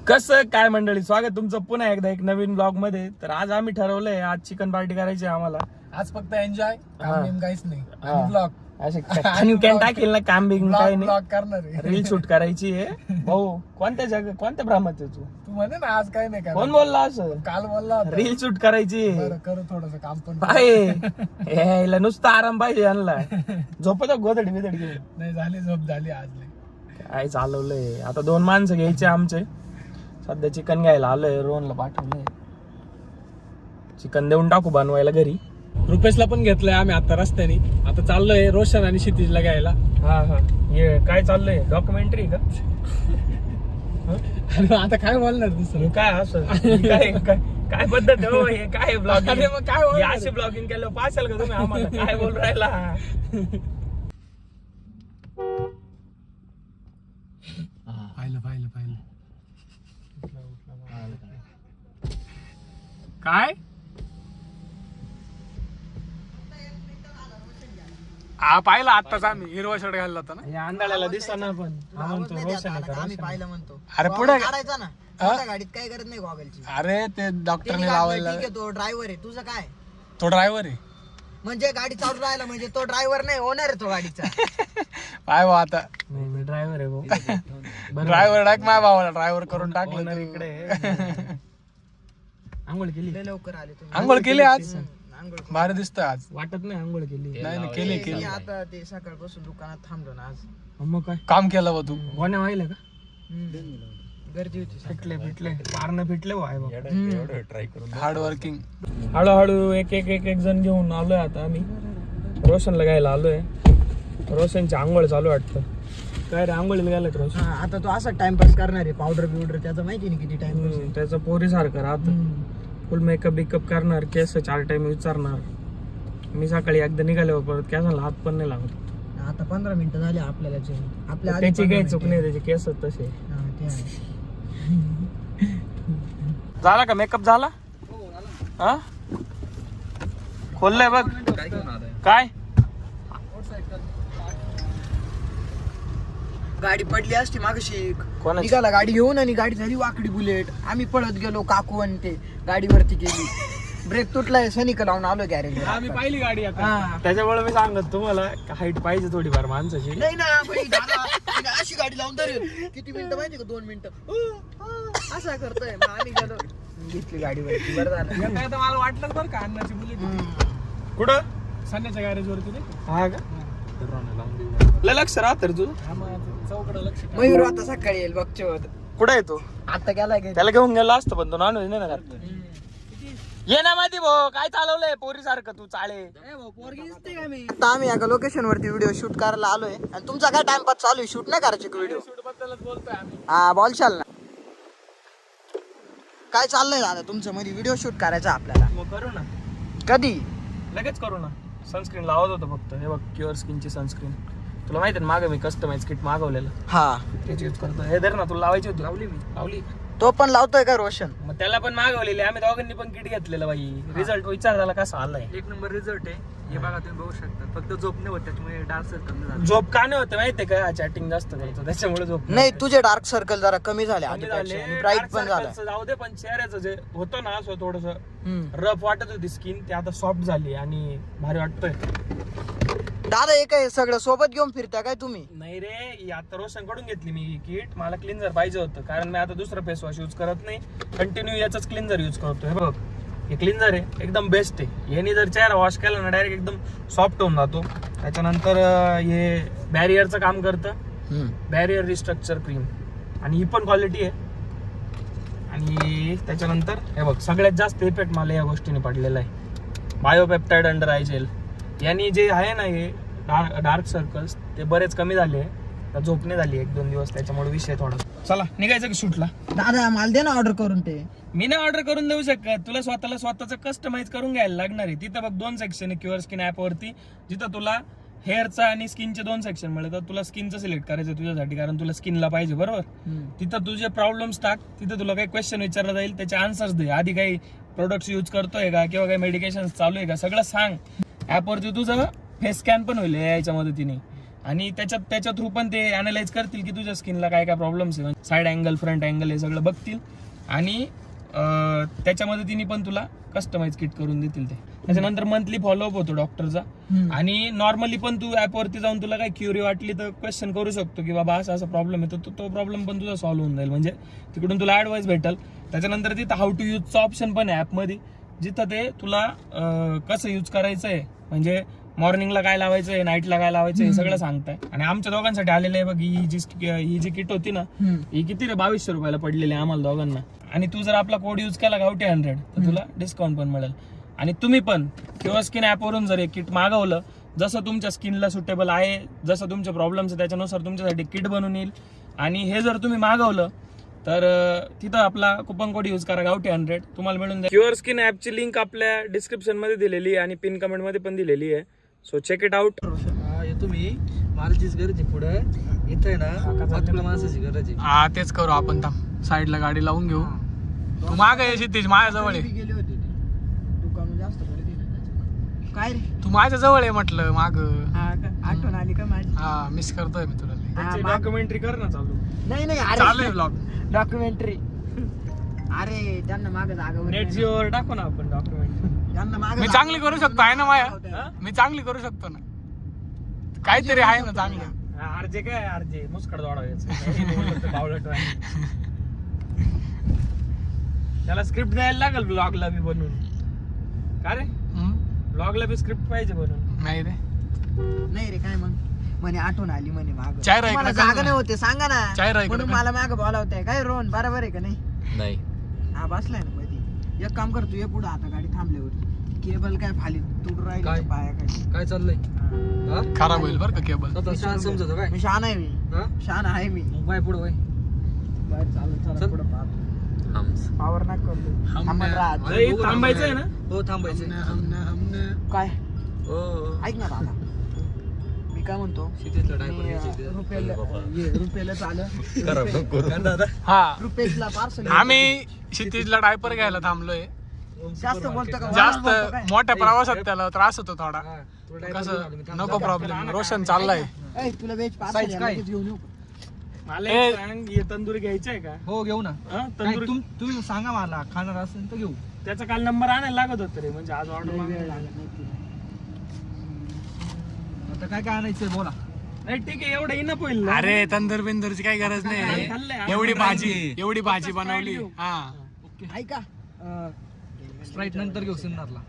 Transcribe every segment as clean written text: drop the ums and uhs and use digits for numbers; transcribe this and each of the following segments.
कसं काय मंडळी, स्वागत तुमचं पुन्हा एकदा एक नवीन ब्लॉग मध्ये. तर आज आम्ही ठरवलंय आज चिकन पार्टी करायची आम्हाला. आज फक्त एन्जॉय, काम बिम काहीच नाही. हा. ब्लॉग असे कॅन टाकेल ना, काम बिंग काही ब्लॉग नाही. करणार आहे. रील शूट करायची आहे भाऊ. कोणत्या भ्रामात आहे तू? तू म्हणे ना आज काही नाही कोण करणार. बोलला असं? काल बोलला होता. रील शूट करायची आहे. बरं, करू थोडस काम पण. यायला नुसता आराम पाहिजे यांना. झोपत गोधडी बिधडी घेऊन नाही झाली, झोप झाली आज नाही. काय चालवलंय आता. 2 माणसं घ्यायचे आमचे. सध्या चिकन घ्यायला आलोय, रोहनला पाठवलंय. चिकन देऊन टाकू बनवायला घरी. रुपेशला पण घेतलंय आम्ही आता रस्त्याने. आता चाललोय रोशन आणि क्षितिजला घ्यायला. हा हे काय चाललंय, डॉक्युमेंटरी का? आता काय बोलणार दुसरं? काय असं काय पद्धत हो, हे काय ब्लॉगिंग? अरे मग काय बोलणार? अशी ब्लॉगिंग केलं पाशाल का तुम्ही आम्हाला? काय बोल राहिला? पाहिलं काय हा पाहिला आत्ताच आम्ही हिरवा शर्ट घालला होता ना. या अंधाळ्याला दिसताना पण हा म्हणतो रोशन आहे का? आम्ही पाहिलं म्हणतो. अरे पुढे काढायचा ना त्या गाडीत काही गरज नाही गॉगलची. अरे ते डॉक्टरने लावायला. ठीक आहे, तो ड्रायव्हर आहे. तुझं काय तो ड्रायव्हर आहे. म्हणजे गाडी चालू राहिला म्हणजे तो ड्रायव्हर नाही, ओनर आहे तो गाडीचा. पाय भाऊ आता नाही, मी ड्रायव्हर आहे भाऊ. ड्रायव्हर टाक माझ्या भावाला ड्रायव्हर करून टाकलं. Owner इकडे. आंघोळ केली? लय लवकर आले तुम्ही. आंघोळ केली आज. आंघोळ भारी दिसतोय आज. वाटत नाही आंघोळ केली. नाही मी केली आता ते सकाळपासून दुकानात थांबलो ना आज. मग काय काम केलं बा तू. गोण्या व्हायला का? गर्दी होती. फिटले पारणं फिटले हार्ड वर्किंग. हळूहळू एक जण घेऊन आलोय आता आम्ही. रोशनला घ्यायला आलोय. रोशनची आंघोळ चालू वाटतं. काय रे, आंघोळीला गेलं का रोशन? हा, आता तो असा टाइमपास करणार आहे. पावडर बिवडर त्याचं माहिती नाही किती टाइमपास. त्याचं पोरी सारखं राहत. फुल मेकअप बिकअप करणार, केस 4 टाइम विचारणार. मी सकाळी एकदा निघाल्यावर परत केसाला हात पण नाही लागत. आता 15 मिनिटं झाली आपल्याला आपल्या आधी त्याची 15 काही चूक मिनिटं. नाही, त्याचे केस तसे. हा, ते आहे. झाला का मेकअप झाला? हा खोललंय बघ. काय गाडी पडली असती मागशी. कोणाची? निघाला गाडी घेऊन आणि गाडी झाली वाकडी बुलेट. आम्ही पळत गेलो, काकू आणि ते गाडीवरती गेली. ब्रेक तुटलाय, सनिक लावून आलो गॅरेज. आम्ही पाहिली गाडी आता. हा, त्याच्यामुळे मी सांगत तुम्हाला हाईट पाहिजे थोडीफार माणसाची. नाही ना बाई, दादा, तिने अशी गाडी लावून धरेल. किती मिनिटं माहिती का? 2 मिनिटं असा करतोय. मग आम्ही गेलो, घेतली गाडीवरती. बरं झालं. आता आता मला वाटलं बरं का अन्नाची बुलेट कुठं? संध्याच्या गॅरेज वरती नाही. हा का? लय लक्ष राहत रे तुझं. चौकडं लक्ष ठेव. मयूर आता सकाळी येईल बघचे होत. कुठे आहे तो? आता गेलाय का? त्याला घेऊन गेला असतं पण तो नॉनव्हेज नाही ना खात. ये ना माहिती भाऊ, काय चालवलंय पोरी सारखं तू चाळे. आता आम्ही एका लोकेशन वरती व्हिडिओ शूट करायला आलोय. आणि तुमचा काय टाइमपास चालू आहे? शूट नाही करायचे व्हिडिओ? शूट बद्दलच बोलतोय आम्ही. हा, बोलशाल ना. काय चाललंय दादा तुमचं मध्ये? व्हिडिओ शूट करायचा आपल्याला. मग करू ना, कधी? लगेच करू ना. सनस्क्रीन लावत होतो फक्त. हे बघ, क्युअर स्किनची सनस्क्रीन. तुला माहिती आहे ना, मागे मी कस्टमाइज किट मागवलेलं, हा, त्याची यूज करतो. हे धर ना, तुला लावायची होती. लावली. तो पण लावतोय का रोशन? मग त्याला पण मागवलेली. आम्ही दोघांनी पण किट घेतलेलं बाई. रिझल्ट विचार झाला कसा आलाय? 1 नंबर रिझल्ट आहे. हे बघा तुम्ही बघू शकता. फक्त झोप नाही होत, त्याच्यामुळे डार्क सर्कल नाही झाला. झोप का नाही होतं माहितीये का? चॅटिंग जास्त करतो त्याच्यामुळे झोप नाही, तुझे डार्क सर्कल जरा कमी झाले कमी आधीपेक्षा झाले. आणि ब्राईट Dark पण झालं. circles जाऊ दे, पण चेहऱ्याचं जे होतं ना असं थोडस रफ वाटत होती स्किन, ते आता सॉफ्ट झाली आणि भारी वाटतोय. दादा हे काय सगळं सोबत घेऊन फिरता काय तुम्ही? नाही रे, ही आता रोशन कडून घेतली मी किट. मला क्लिन्झर पाहिजे होतं, कारण मी आता दुसरं फेस वॉश यूज करत नाही. कंटिन्यू याच क्लिन्झर यूज करतो. हे बघ, हे क्लिन्झर आहे, एकदम बेस्ट आहे. याने जर चेहरा वॉश केला ना, डायरेक्ट एकदम सॉफ्ट होऊन जातो. त्याच्यानंतर हे बॅरियरचं काम करतं, बॅरियर रिस्ट्रक्चर क्रीम, आणि ही पण क्वालिटी आहे. आणि त्याच्यानंतर हे बघ, सगळ्यात जास्त इफेक्ट मला या गोष्टीने पडलेला आहे, बायोपेप्टाइड अंडर आय जेल. यांनी जे आहे ना, हे डार्क सर्कल्स ते बरेच कमी झाले. झोप नाही झाली 1-2 दिवस, त्याच्यामुळे विषय थोडा. चला निघायचं का शूटला? दादा मला दे ना ऑर्डर करून ते. मी नाही ऑर्डर करून देऊ शकत. तुला स्वतःचं कस्टमाइज करून घ्यायला लागणार आहे. तिथं बघ 2 सेक्शन आहे क्युअर स्किन ऍप वरती, जिथं तुला हेअरचा आणि स्किनचे 2 सेक्शन मिळतात. तुला स्किनचं सिलेक्ट करायचं तुझ्यासाठी, कारण तुला स्किनला पाहिजे, बरोबर. तिथं तुझे प्रॉब्लेम्स टाक, तिथं तुला काही क्वेश्चन विचारला जाईल, त्याचे आन्सर्स दे. आधी काही प्रोडक्ट्स यूज करतोय का, किंवा काही मेडिकेशन चालू आहे का, सगळं सांग. ऍपवरती तुझं फेस स्कॅन पण होईल याच्या मदतीने. आणि त्याच्या थ्रू पण ते अनालाइज करतील की तुझ्या स्किनला काय काय प्रॉब्लेम्स आहे, साईड अँगल फ्रंट अँगल हे सगळं बघतील आणि त्याच्या मदतीने पण तुला कस्टमाइज किट करून देतील ते. त्याच्यानंतर मंथली फॉलोअप होतो डॉक्टरचा आणि नॉर्मली पण तू ऍपवरती जाऊन तुला काय क्युरी वाटली तर क्वेश्चन करू शकतो की बाबा असा प्रॉब्लेम आहे, तर तो प्रॉब्लेम पण तुझा सॉल्व्ह होऊन जाईल. म्हणजे तिकडून तुला ऍडवाइस भेटेल. त्याच्यानंतर तिथं हाऊ टू यूजचा ऑप्शन पण आहे ऍपमध्ये, जिथं ते तुला कसं यूज करायचं आहे, म्हणजे मॉर्निंगला काय लावायचं आहे, नाईटला काय लावायचं हे सगळं सांगताय. आणि आमच्या दोघांसाठी आलेलं आहे बघ, ही जी किट होती ना ही किती रे 2200 रुपयाला पडलेली आहे आम्हाला दोघांना. आणि तू जर आपला कोड यूज केला गावठी 100 तर तुला डिस्काउंट पण मिळेल. आणि तुम्ही पण किंवा स्किन ऍपवरून जर एक किट मागवलं, जसं तुमच्या स्किनला सुटेबल आहे, जसं तुमचे प्रॉब्लेम्स आहे त्याच्यानुसार तुमच्यासाठी किट बनवून येईल. आणि हे जर तुम्ही मागवलं तर तिथं आपला कुपन कोड यूज करा गावठी 100 तुम्हाला मिळून जाईल. क्युअर स्किन ऍपची लिंक आपल्या डिस्क्रिप्शन मध्ये दिलेली आहे आणि पिन कमेंट मध्ये पण दिलेली आहे. So check it out. तुम्ही मारुतीच गरज आहे पुढं इथं आहे ना तुला माणसाची गरज आहे. हा तेच करू आपण. साईडला गाडी लावून घेऊ. तू माग आहे क्षितिज, माझ्याजवळ आहे. गेले होते ते दुकान जास्त गर्दी नाही त्याच्यामुळे. काय रे तू माझ्याजवळ आहे म्हटलं माग. आठवण आली का माझी? हा मिस करतोय मी तुला लई. डॉक्युमेंटरी कर ना चालू. नाही चालू आहे ब्लॉग. डॉक्युमेंटरी. अरे त्यांना माग जागा नेट जिओवर टाकू ना आपण डॉक्युमेंटरी. त्यांना माग मी चांगली करू शकतो आहे ना माया. मी चांगली करू शकतो ना, काहीतरी आहे ना चांगलं. आरजे काय आरजे मुस्कड दौडायचं बावळट. त्याला स्क्रिप्ट द्यायला लागेल ब्लॉगला बी बनवून. का रे ब्लॉगला बी स्क्रिप्ट पाहिजे बनवून. नाही रे नाही रे काय मग म्हणे आठवण आली म्हणे माग. चाय राईक मला नका जागा ना. नाही होते सांगा ना. चाय राईक म्हणून नका. मला माग बोलावताय काय रोहन बरोबर आहे का नाही? नाही हा बसलाय ना मध्ये. एक काम कर तू ये पुढे आता गाडी थांबल्यावर. केबल काय फाली तुटून राहिली काय? पाया काय काय चाललंय? खराब होईल बरं का केबल. स्वतः शान समजतो काय? मी शहाणा आहे मी. हा? शहाणा आहे मी. मग बाय पुढं बाय. बाहेर चालत चल. चालत पुढे पाहतो. हम्स पावर नाही करतो. हमने- थांबत राहत. अरे, थांबायचंय ना? हो थांबायचंय. काय हो ऐक ना दादा मी काय म्हणतो शेतीतला मी, डायपर घ्यायचे. रुपेला चालं दादा हा रुपेशला पार्सल. आम्ही क्षितिजला डायपर घ्यायला थांबलोय. जास्त बोलतो का? जास्त बोलतो काय? मोठ्या प्रवासात त्याला त्रास होतो थोडा. हा, तुला diaper कसं घेऊन आलो मी. थांब. नको प्रॉब्लेम. रोशन चाललाय. ऐ, तुला वेज Size पार्सल काय? घेऊन येऊ. मला ए. एक सांग, हे तंदुरी घ्यायचंय का? हो घेऊ ना. हा, काय तंदुरी तुम्ही सांगा मला खाणार असेल तर घेऊ. त्याचा काल नंबर आणायला लागत होता रे, म्हणजे आज ऑर्डर वेळ लागत नाही तुला. आता काय काय आणायचंय बोला. नाही ठीक आहे, एवढं इनप होईल ना. अरे तंदूर बिंदूरची काही गरज नाही. खाल्लंय. एवढी भाजी बनवली. हा ऐका स्प्राईट नंतर घेऊ सिन्नरला.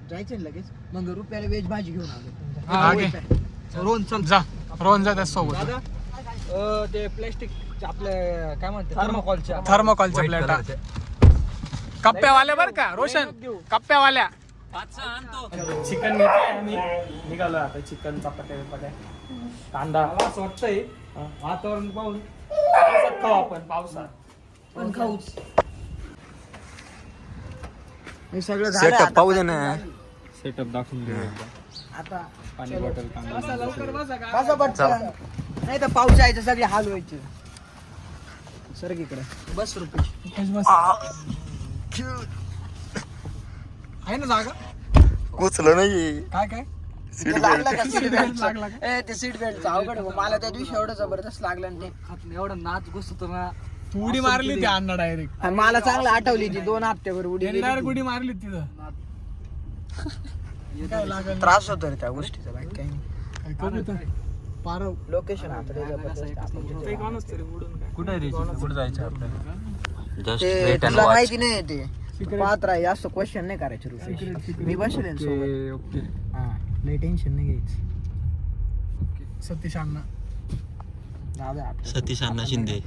जायचं ना लगेच मग रुपयाला वेज भाजी घेऊन आलो. हा, घे. रोहन चल. जा रोहन जा त्याच्यासोबत. दादा ते प्लॅस्टिक आपले काय म्हणते थर्मोकॉलच्या थर्मोकॉलच्या प्लेटा कप्प्यावाल्या बर का रोशन, कप्प्यावाल्या. चिकन घेतोय आम्ही, निघालो आता चिकन चपात्या बिपात्या कांदा. मला असं वाटतंय वातावरण पाहून पावसात खाऊ आपण, पावसात. पण खाऊच. हे सगळं झालं सेटअप आता. पाहू दे ना. सेटअप दाखवून देऊ आता पाणी बॉटल बसा पटकन. नाही तर पाऊस यायचं सगळे हाल व्हायचे. सर इकडे बस रुपेश. आहे ना जागा. कुचलं नाही. काय काय ते लागलं का सीट बेल्ट? ए ते सीट बेल्ट अवघड आहे. मला त्या दिवशी एवढं जबरदस्त लागलं ना ते. एवढं नाच घुसतो ना. तू उडी मारली ती अण्णा डायरेक्ट. आणि मला चांगलं आठवली ती 2 हप्त्यावर उडी गेली डायरेक्ट ती. उडी मारली तिथं. काय लागल त्रास होतो रे त्या गोष्टीचा. बाकी काही नाही. काय करू तर पारव. लोकेशन आता लय जबरदस्त आपण जिथे कुठे जायचं आपल्याला? जस्ट ते वेट अँड तुला वॉच. माहिती नाही ते पाहत राह. जास्त क्वेश्चन नाही करायचे रुपेश. मी बसले ना सोबत. ओके. हा लय टेन्शन नाही घ्यायचं. सतीश अण्णा. जाऊ दे आपलं. सतीश अण्णा शिंदे.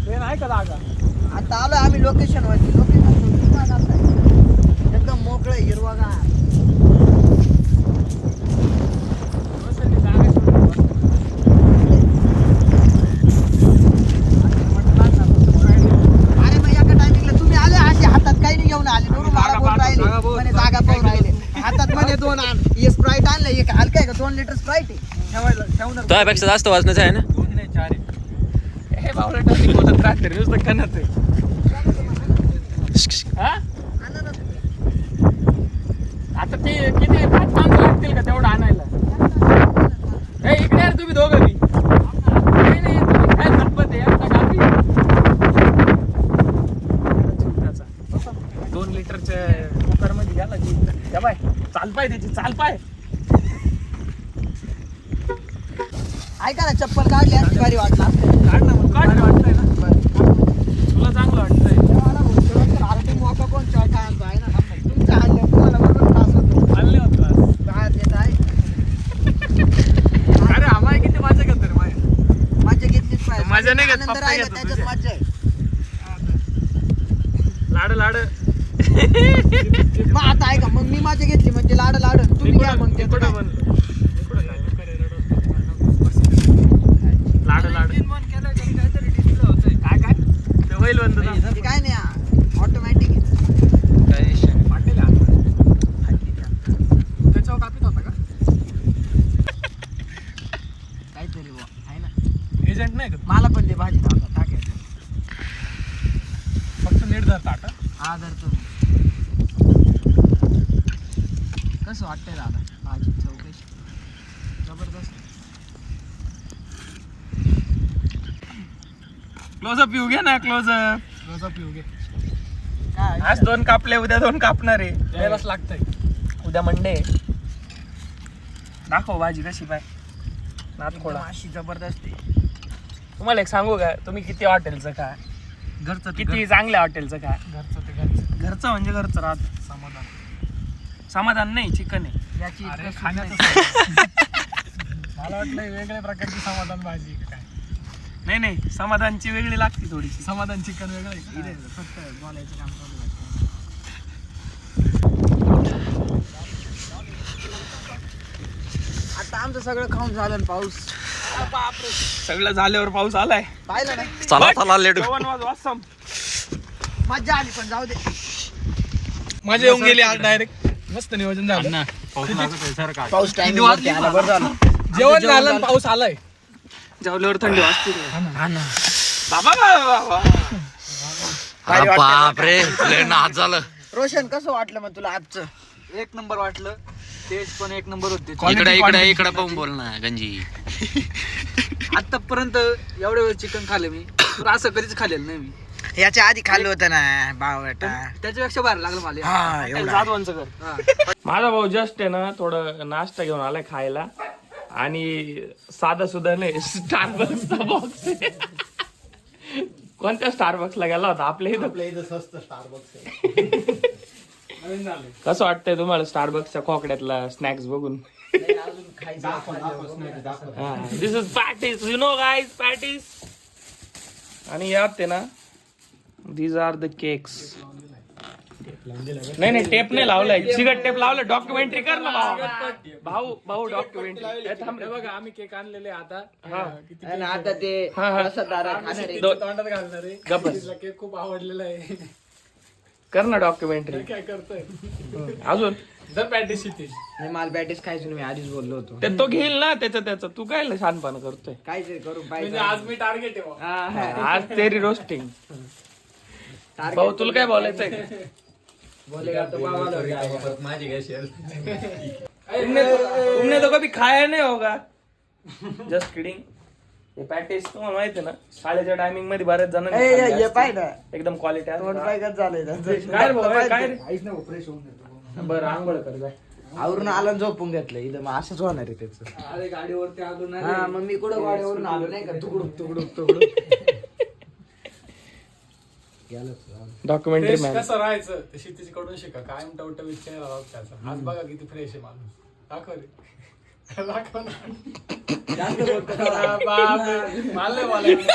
ट्रेन आहे का जागा. आता आलो आम्ही लोकेशन वरती. एकदम मोकळं हिरवागार. अरे मग एका टायमिंगला तुम्ही आले असे हातात काही नाही घेऊन आले. दोन मला बोल राहिले म्हणे जागा पाहून राहिले. हातात म्हणे 2 आण. हे स्प्राईट आणलं. एक हलका आहे का 2 लिटर स्प्राईट आहे. ठेवायला ठेवणार. त्यापेक्षा जास्त वाजण्याचं आहे ना. हे बावळा टॉपिक बोलत राहते रे, नुसतं कणत आहे. हा? आता ते किती 5 माणसं लागतील का तेवढं आणायला? ए, इकडे यार तुम्ही दोघं बी. नाही नाही, तुम्ही काय झटपट आहे आता कापी. 2 लिटरच्या कुकर मध्ये गेला की त्या बाय चाल पाय त्याची चाल पाय. ऐका ना, चप्पल काढली असती भारी वाटलं असतं. काढ ना मग काढ ना, वाटतंय ना तुला चांगलं वाटतंय. मला बोलतो, आरटी मोका कोण चॉटा आणतो आहे ना. तुमच्या हल्ल्या तुम्हाला बरोबर त्रास होतो. चालले होत काय देत आहे अरे आम्हाला किती मजा घेतो रे माया. मजा घेतलीच पाहिजे. मजा नाही घेत, आनंद पप्पा राहिला घेतो त्याच्यात तुझे. मजा आहे. लाड मग आता ऐका, मग मी मजा घेतली म्हणजे लाड तुम्ही घ्या मग ते कुठं काय. बनलं लाड काय काय ते होईल बंद ना. ते काय नाही, ऑटोमॅटिक वाटेल आता. त्याच्यावर कापीत होता का? काहीतरी बुवा, आहे ना. एजंट नाही का? मला पण दे भाजी टाकायचं. फक्त नीट धर ताटा. हा धरतो. कसं वाटतंय दादा भाजी चौकशी? जबरदस्त. क्लोजअप येऊ घ्या ना क्लोजअप. रोजा पिऊ घे. काय आज 2 कापले, उद्या 2 कापणार आहे. द्यायलाच लागतंय. उद्या मंडे. दाखव भाजी कशी पाय नात खोडा. अशी जबरदस्त आहे. तुम्हाला एक सांगू का, तुम्ही किती हॉटेलचं काय, घरचं किती चांगल्या हॉटेलचं काय, घरचं ते घरचं घरचं म्हणजे घरचं राहत. समाधान. समाधान नाही, चिकन आहे. याची अरे इतकं खाण्याचं सूट नाही. मला वाटलं वेगळ्या प्रकारची समाधान भाजी आहे का काय. नाही नाही, समाधानची वेगळी लागते थोडीशी. समाधान चिकन वेगळं आहे का? इथे फक्त बोलायचं काम चालू आहे. आता आमचं सगळं खाऊन झालं ना, पाऊस सगळं झाल्यावर पाऊस आलाय. पाहिलं ना. चला लेट. जेवण वाजवासम. मजा आली पण जाऊ दे. मजा येऊन गेली आज डायरेक्ट. मस्त नियोजन झालं. पाऊस टाइम आला, बरं झालं. जेवण झालं आणि पाऊस आलाय. जेवल्यावर थंडी वाजते. हा ना. बाबा भारी वाटतंय. बापरे लय नाच झालं. रोशन कसं वाटलं मग तुला आजचं? 1 नंबर वाटलं. टेस्ट पण 1 नंबर होते. इकडे पाहून बोल ना गंजी. आतापर्यंत एवढ्या वेळ चिकन खाल्लं मी, तर असं कधीच खाल्लेलं नाही मी. याच्या आधी खाल्लं होतं ना बावटा. त्याच्यापेक्षा बाहेर लागलं मला. हा एवढा. जाधवांचं घर. हा. माझा भाऊ जस्ट आहे ना थोडं नाश्ता घेऊन आलाय खायला, आणि साधा सुद्धा नाही, स्टारबक्सचा बॉक्स आहे. कोणत्या स्टारबक्सला गेला होता? आपल्या इथं स्वस्त स्टारबक्स. कसं वाटतंय तुम्हाला स्टारबक्सच्या खोकड्यातला स्नॅक्स बघून? This is patties, you know guys, patties. आणि यात आहे ना, these are the cakes. नाही नाही, टेप नाही लावलाय, सिगरेट टेप लावलाय. डॉक्युमेंटरी कर ना भाऊ डॉक्युमेंटरी. बघा आम्ही केक आणलेले आता. किती आणि आता ते हा, हा. रसदार खाणार आहे. तोंडात घालणार आहे. गप्प बस. तिला केक खूप आवडलेला आहे. कर ना डॉक्युमेंटरी. काय करतोय? अजून जर पॅटीस येते. नाही, मला पॅटीस खायचं नाही, मी आधीच बोललो होतो. ते तो घेईल ना त्याचं. तू काय शहाणपणा करतोय? काहीतरी करून म्हणजे पाहिजे. आज मी टार्गेट आहे बुवा. आज तेरी रोस्टिंग. भाऊ तुला काय बोलायचंय का? बोलेगा तो बाबा लोग जाएगा. तुमने तो कभी खाया नहीं होगा. Just kidding. हे पॅटीस तुम्हाला माहिती आहे ना, शाळेच्या टायमिंग मध्ये बऱ्याच जण ये पाय ना, एकदम क्वालिटी तोंड पाय कसं झालंय त्यांचं. काय रे भाऊ, काय रे? काहीच नाही, फ्रेश होऊन देतो. बरं आंघोळ कर जाय. आवरून आलं आणि झोपून घेतलं. इथं मग असंच होणार आहे त्याचं. अरे गाडीवरती आलो ना. हा, मग मी कुठं गाडीवरून आलो नाही का, तुकडूक डॉक्युमेंटरी फ्रेश मॅन. कसं राहायचं ते क्षितिज कडून शिका. कायम टवटवीत चेहरा राहतो त्याचा. आज बघा किती फ्रेश आहे माणूस. दाखव रे. दाखव ना. जास्त बोलतो का? बापरे. मला नाही बोलायचं.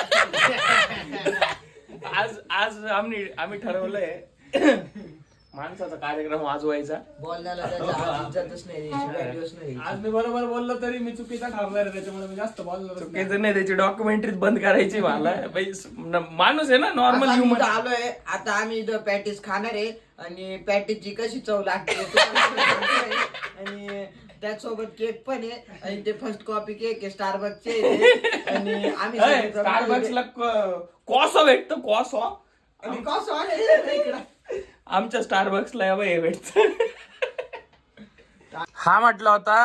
आज आम्ही ठरवलंय माणसाचा कार्यक्रम वाजवायचा. बोलण्याला त्याच्या इज्जतच नाही, व्हॅल्यूच नाही. आज मी बरोबर बोललो तरी मी चुकीचा ठरणार आहे, त्याच्यामुळे मी जास्त बोलणार नाही. चुकीचं नाही, त्याची डॉक्युमेंटरी बंद करायची मला. माणूस आहे ना, नॉर्मल आता आम्ही ह्युमन. इथं आलोय, आता आम्ही इथं पॅटीस खाणार आहे आणि पॅटीसची कशी चव लागते ते तुम्हाला सांगतोय. आणि त्याचसोबत केक पण आहे, आणि ते फर्स्ट कॉपी केक आहे स्टारबक्सचे. आणि आम्ही स्टारबक्सला कॉसो भेटतो, कॉसो. आणि कसं आलं इकडं? आमच्या स्टारबक्सला हे भेटत. हा म्हटला होता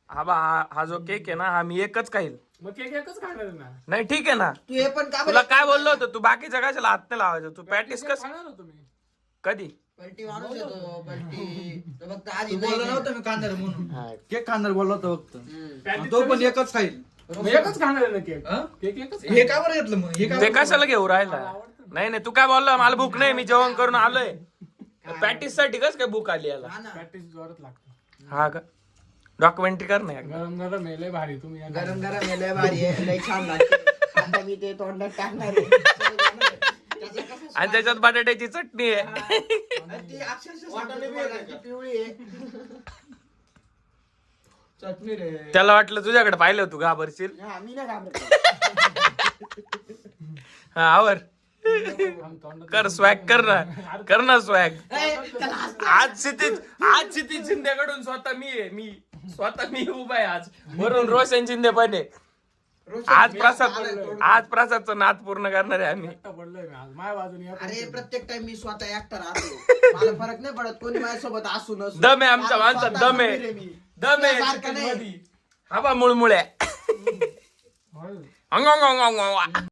हा जो केक आहे ना हा मी एकच खाईल. मग केक एकच खाणार आहे ना. नाही ठीक आहे ना. तू हे पण का तुला काय बोललो होतो तू बाकीच्या कशाला हात नाही लावायचं. तू पॅटीस कस खाणार होतो मी. कधी पलटी माणूस येतो पलटी तो फक्त आधी तू बोललो नाही. नव्हतं मी खाणार म्हणून केक खाणार बोललो होतो फक्त पॅटीस तो पण एकच खाईल. मग एकच खाणार आहे ना केक. हा? केक एकच हे का बरं घेतलं मग हे का ते कशाला घेऊ राहिला. नाही नाही तू काय बोलला मला भूक नाही मी जेवण करून आलोय. पॅटीस साठी कस काय भूक आली याला. हा ना. पॅटीस जोरात लागतो. हा का डॉक्युमेंटरी कर ना एकदा. गरम गरम आहे लय भारी तुम्ही या गरम गरम आहे, लय भारी आहे, लय छान लागते. आता मी ते तोंडात टाकणार आहे. त्याचं कसं आणि त्याच्यात बटाट्याची चटणी आहे. आणि ती अक्षरशः सांगतो तुम्हाला, ती पिवळी आहे. चटणी रे. त्याला वाटलं तुझ्याकडे पाहिलं तू घाबरशील. हा, मी नाही घाबरत. हा आवर तोंडात कर स्वॅग कर ना स्वॅग. ए, त्याला हसतं. आज क्षितिज शिंदेकडून स्वतः मी उभा आहे आज. वरून रोशन शिंदे पण आहे. आज प्रसादचं नाद पूर्ण करणार आहे आम्ही. एकटा पडलोय मी आज. माझ्या बाजूने या अरे प्रत्येक टाइम मी स्वतः एकटा राहतो. मला फरक नाही पडत कोणी माझ्यासोबत असू नसू. दम आहे आमच्या मला माणसात स्वतः दम आहे. खंबीर मी. दम आहे तुझ्यासारखं नाही. क्षितिजमध्ये. हा बा मुळमुळ्या. होय. अंग